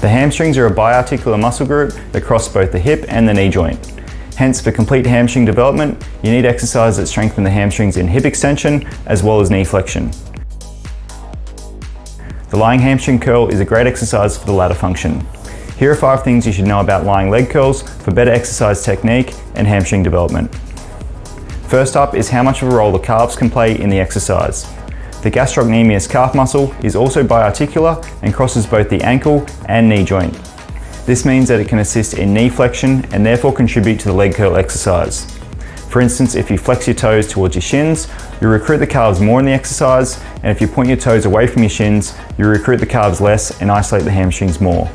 The hamstrings are a biarticular muscle group that cross both the hip and the knee joint. Hence, for complete hamstring development, you need exercises that strengthen the hamstrings in hip extension as well as knee flexion. The lying hamstring curl is a great exercise for the latter function. Here are 5 things you should know about lying leg curls for better exercise technique and hamstring development. First up is how much of a role the calves can play in the exercise. The gastrocnemius calf muscle is also biarticular and crosses both the ankle and knee joint. This means that it can assist in knee flexion and therefore contribute to the leg curl exercise. For instance, if you flex your toes towards your shins, you recruit the calves more in the exercise, and if you point your toes away from your shins, you recruit the calves less and isolate the hamstrings more.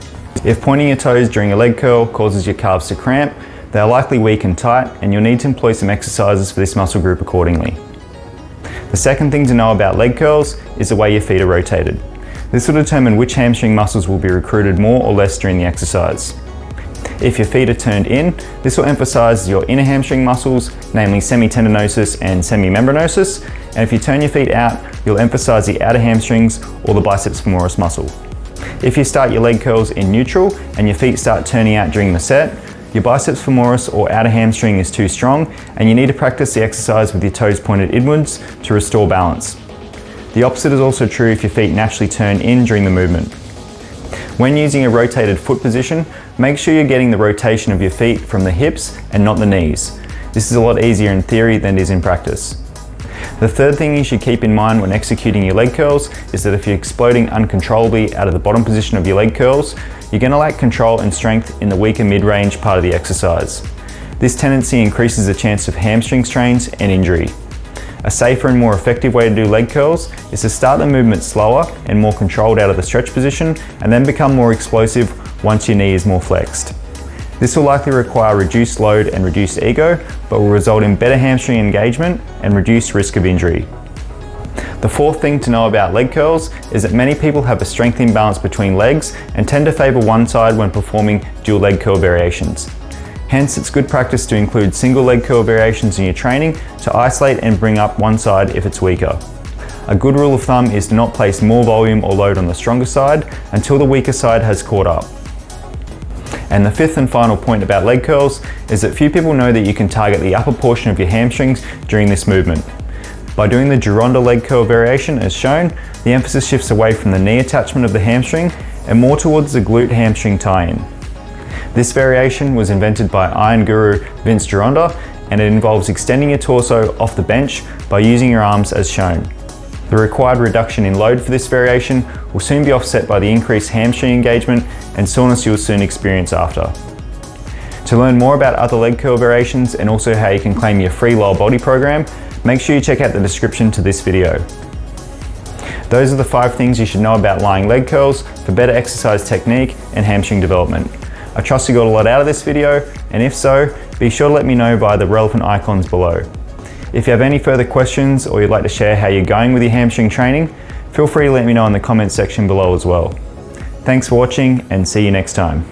If pointing your toes during a leg curl causes your calves to cramp, they are likely weak and tight, and you'll need to employ some exercises for this muscle group accordingly. The second thing to know about leg curls is the way your feet are rotated. This will determine which hamstring muscles will be recruited more or less during the exercise. If your feet are turned in, this will emphasize your inner hamstring muscles, namely semitendinosus and semimembranosus, and if you turn your feet out, you'll emphasize the outer hamstrings or the biceps femoris muscle. If you start your leg curls in neutral and your feet start turning out during the set, your biceps femoris or outer hamstring is too strong, and you need to practice the exercise with your toes pointed inwards to restore balance. The opposite is also true if your feet naturally turn in during the movement. When using a rotated foot position, make sure you're getting the rotation of your feet from the hips and not the knees. This is a lot easier in theory than it is in practice. The third thing you should keep in mind when executing your leg curls is that if you're exploding uncontrollably out of the bottom position of your leg curls, you're going to lack control and strength in the weaker mid-range part of the exercise. This tendency increases the chance of hamstring strains and injury. A safer and more effective way to do leg curls is to start the movement slower and more controlled out of the stretch position, and then become more explosive once your knee is more flexed. This will likely require reduced load and reduced ego, but will result in better hamstring engagement and reduced risk of injury. The fourth thing to know about leg curls is that many people have a strength imbalance between legs and tend to favor one side when performing dual leg curl variations. Hence, it's good practice to include single leg curl variations in your training to isolate and bring up one side if it's weaker. A good rule of thumb is to not place more volume or load on the stronger side until the weaker side has caught up. And the fifth and final point about leg curls is that few people know that you can target the upper portion of your hamstrings during this movement. By doing the gerunda leg curl variation as shown, the emphasis shifts away from the knee attachment of the hamstring and more towards the glute hamstring tie-in. This variation was invented by iron guru Vince Gerunda, and it involves extending your torso off the bench by using your arms as shown. The required reduction in load for this variation will soon be offset by the increased hamstring engagement and soreness you'll soon experience after. To learn more about other leg curl variations and also how you can claim your free lower body program, make sure you check out the description to this video. Those are the 5 things you should know about lying leg curls for better exercise technique and hamstring development. I trust you got a lot out of this video, and if so, be sure to let me know via the relevant icons below. If you have any further questions or you'd like to share how you're going with your hamstring training, feel free to let me know in the comments section below as well. Thanks for watching, and see you next time.